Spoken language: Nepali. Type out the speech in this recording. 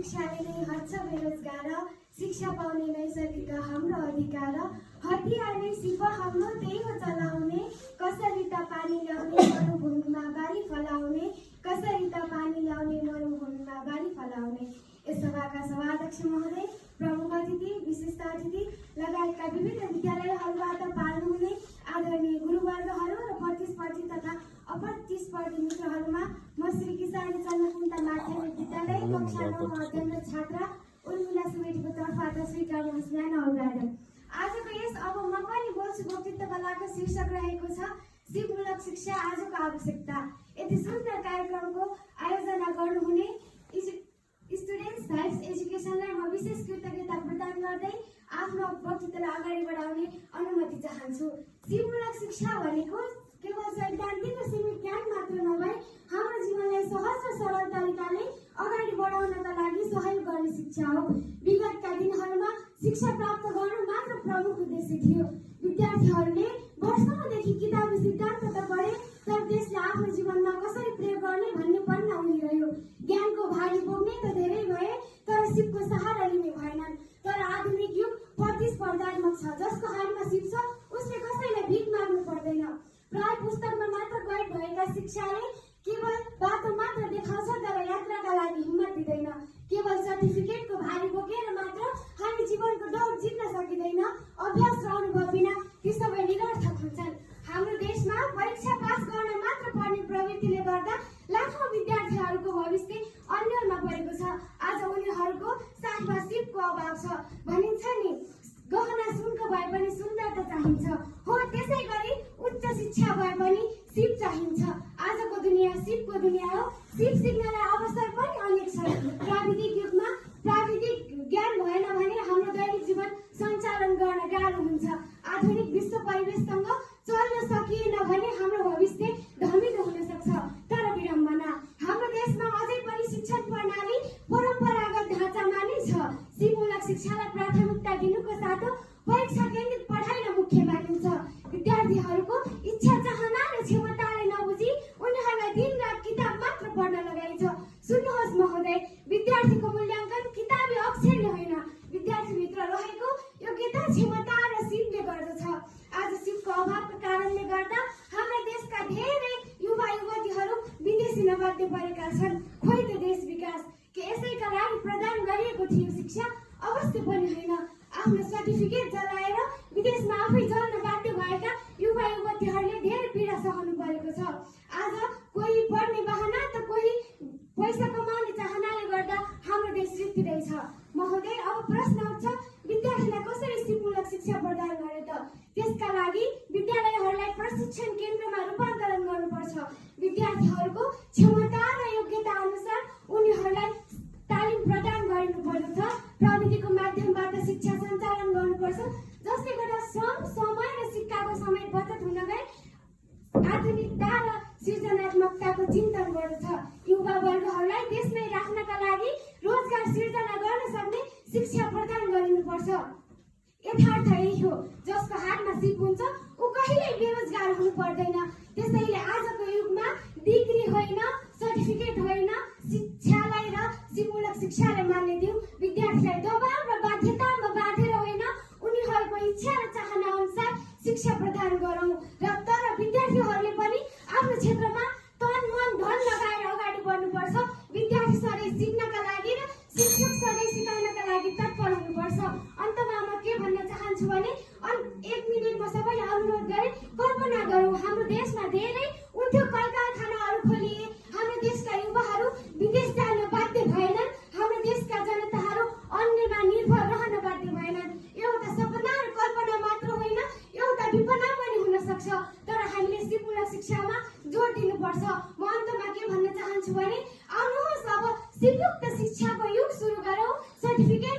शिक्षाले नै हट्छ बेरोजगार, शिक्षा पाउने नैसर्गिक हाम्रो अधिकार। हतियार नै सिप हाम्रो त्यही हो चलाउने, कसरी त पानी ल्याउने मरुभूमिमा बाली फलाउने, कसरी त पानी ल्याउने मरुभूमिमा बाली फलाउने। यस सभाका सभाध्यक्ष महोदय, प्रमुख अतिथि, विशिष्ट अतिथि लगायतका विभिन्न विद्यालयहरूबाट पाल्नुहुने आदरणीय गुरुवर्गहरू र प्रतिस्पर्धी तथा अप्रतिस्पर्धी मित्रहरूमा म श्री किसानी चन्द्रकुन्ता माध्यमिक विद्यालय कक्षा 9 अध्ययनरत छात्रा उर्मिला सुवेदीको तर्फबाट स्वीकार होस् न्यानो अभिवादन। आजको यस अब म पनि बोल्छु वक्तृत्व कलाको शीर्षक रहेको छ सिपमूलक शिक्षा आजको आवश्यकता। यति सुन्दर कार्यक्रमको आयोजना गर्नुहुने स्टुडेन्ट्स भाइब्स एजुकेसनलाई म विशेष कृतज्ञता प्रदान गर्दै आफ्नो वक्तृत्वलाई अगाडि बढाउने अनुमति चाहन्छु। सिपमूलक शिक्षा भनेको केवल सैद्धान्तिक र सीमित ज्ञान मात्र नभई हाम्रो जीवनलाई सहज र सरल तरिकाले अगाडि बढाउनका लागि सहयोग गर्ने शिक्षा हो। विगतका दिनहरूमा शिक्षा प्राप्त गर्नु मात्र प्रमुख उद्देश्य थियो। विद्यार्थीहरूले वर्षौंदेखि किताबी सिद्धान्त त पढे, तर त्यसले आफ्नो जीवनमा कसरी प्रयोग गर्ने भन्ने पन्ना उहिरह्यो। ज्ञानको भारी बोक्ने त धेरै भए, तर सिपको सहारा लिने भएनन्। तर आधुनिक युग प्रतिस्पर्धात्मक छ। जसको हातमा सिप छ उसले कसैलाई भिख माग्नु पर्दैन। प्राय पुस्तकमा मात्र कैद भएका शिक्षाले केवल बाटो मात्र देखाउँछ, तर यात्राका लागि हिम्मत दिँदैन। केवल सर्टिफिकेटको भारी बोकेर मात्र हामी जीवनको दौड जित्न सकिँदैन। अभ्यास र अनुभव बिना ती सबै निरर्थक हुन्छन्। हाम्रो देशमा परीक्षा पास गर्न मात्र पढ्ने प्रवृत्तिले गर्दा लाखौं विद्यार्थीहरूको भविष्य अन्यलमा परेको छ। आज उनीहरूको साथमा सिपको अभाव छ। भनिन्छ नि, गहना सुनको भए पनि सुन्दरता चाहिन्छ। हो, त्यसै गरी उच्च शिक्षा भए पनि सिप चाहिन्छ। आजको दुनिया सिपको दुनिया हो। सिप सिक्नलाई अवसर पनि अनेक छन्। प्राविधिक युगमा प्राविधिक ज्ञान भएन भने हाम्रो दैनिक जीवन सञ्चालन गर्न गाह्रो हुन्छ। आधुनिक विश्व परिवेशसँग चल्न सकिएन भने हाम्रो भविष्य धमिलो हुन सक्छ। तर विडम्बना, हाम्रो देशमा अझै पनि शिक्षण प्रणाली परम्परागत ढाँचामा नै छ। सिपमूलक शिक्षालाई प्राथमिकता दिनुको साथो परीक्षा केन्द्रित पढाइलाई मुख्य मानिन्छ। विद्यार्थीहरूको इच्छा, चाहना र क्षमतालाई नबुझी उनीहरूलाई दिनरात किताब मात्र पढ्न लगाइन्छ। सुन्नुहोस् महोदय, विद्यार्थीको मूल्याङ्कन किताबी अक्षरले होइन, विद्यार्थीभित्र रहेको योग्यता, क्षमता र सिपले गर्दछ। आज सिपको अभावको कारणले गर्दा हाम्रा देशका धेरै युवा युवतीहरू विदेशी नगर्दै परेका छन्। खोइ त देश विकास के यसैका लागि प्रदान गरिएको थियो शिक्षा? अवश्य पनि होइन। आफ्नो सर्टिफिकेट जलाएर विदेशमा आफै जल्न बाध्य भएका युवा युवतीहरूले धेरै पीडा सहनु परेको छ। आज कोही पढ्ने बहाना त कोही पैसा कमाउने चाहनाले गर्दा हाम्रो देश रित्तिँदैछ। महोदय, अब प्रश्न उठ्छ, विद्यार्थीलाई कसरी सिपमूलक शिक्षा प्रदान गर्ने त? त्यसका लागि विद्यालयहरूलाई प्रशिक्षण केन्द्रमा रूपान्तरण गर्नुपर्छ। विद्यार्थीहरूको क्षमता र योग्यता अनुसार उनीहरूलाई तालिम प्रदान गरिनुपर्दछ। प्रविधिको माध्यमबाट शिक्षा सञ्चालन गर्नुपर्छ, जसले गर्दा श्रम, समय र सिक्काको समय बचत हुन गए आधुनिकता र सृजनात्मकताको चिन्तन गर्दछ। युवा वर्गहरूलाई देशमै राख्नका लागि रोजगार सिर्जना गर्न सक्ने शिक्षा प्रदान गरिनुपर्छ। यथार्थ यही हो, जसको हातमा सिप हुन्छ ऊ कहिल्यै बेरोजगार हुनु पर्दैन। त्यसैले आजको युगमा डिग्री होइन, सर्टिफिकेट होइन, शिक्षालाई र सिपमूलक शिक्षालाई मान्य दिउँ। विद्यार्थीलाई दबाव र बाध्यतामा बाँधेर होइन, उनीहरूको इच्छा र चाहना अनुसार शिक्षा प्रदान गरौँ। र तर विद्यार्थीहरूले पनि आफ्नो क्षेत्रमा तन, मन, धन लगाएर अगाडि बढ्नुपर्छ। विद्यार्थी सधैँ सिक्नका लागि र शिक्षक सधैँ सिकाउनका लागि तत्पर हुनुपर्छ। अन्तमा म के भन्न चाहन्छु भने, 1 मिनेट म सबैलाई अनुरोध गरेँ, कल्पना गरौँ हाम्रो देशमा धेरै उद्योग कल कारखानाहरू खोलिए, हाम्रो देशका युवाहरू विदेश जान बाध्य भएनन्, हाम्रो देशका जनताहरू अन्यमा निर्भर रहन बाध्य भएनन्। एउटा सपना र कल्पना मात्र होइन, एउटा विपना पनि हुन सक्छ। तर हामीले सिपमूलक शिक्षामा जोड दिनुपर्छ। म अन्तमा के भन्न चाहन्छु भने, आउनुहोस् अब सिपयुक्त शिक्षाको युग सुरु गरौँ। सर्टिफिकेट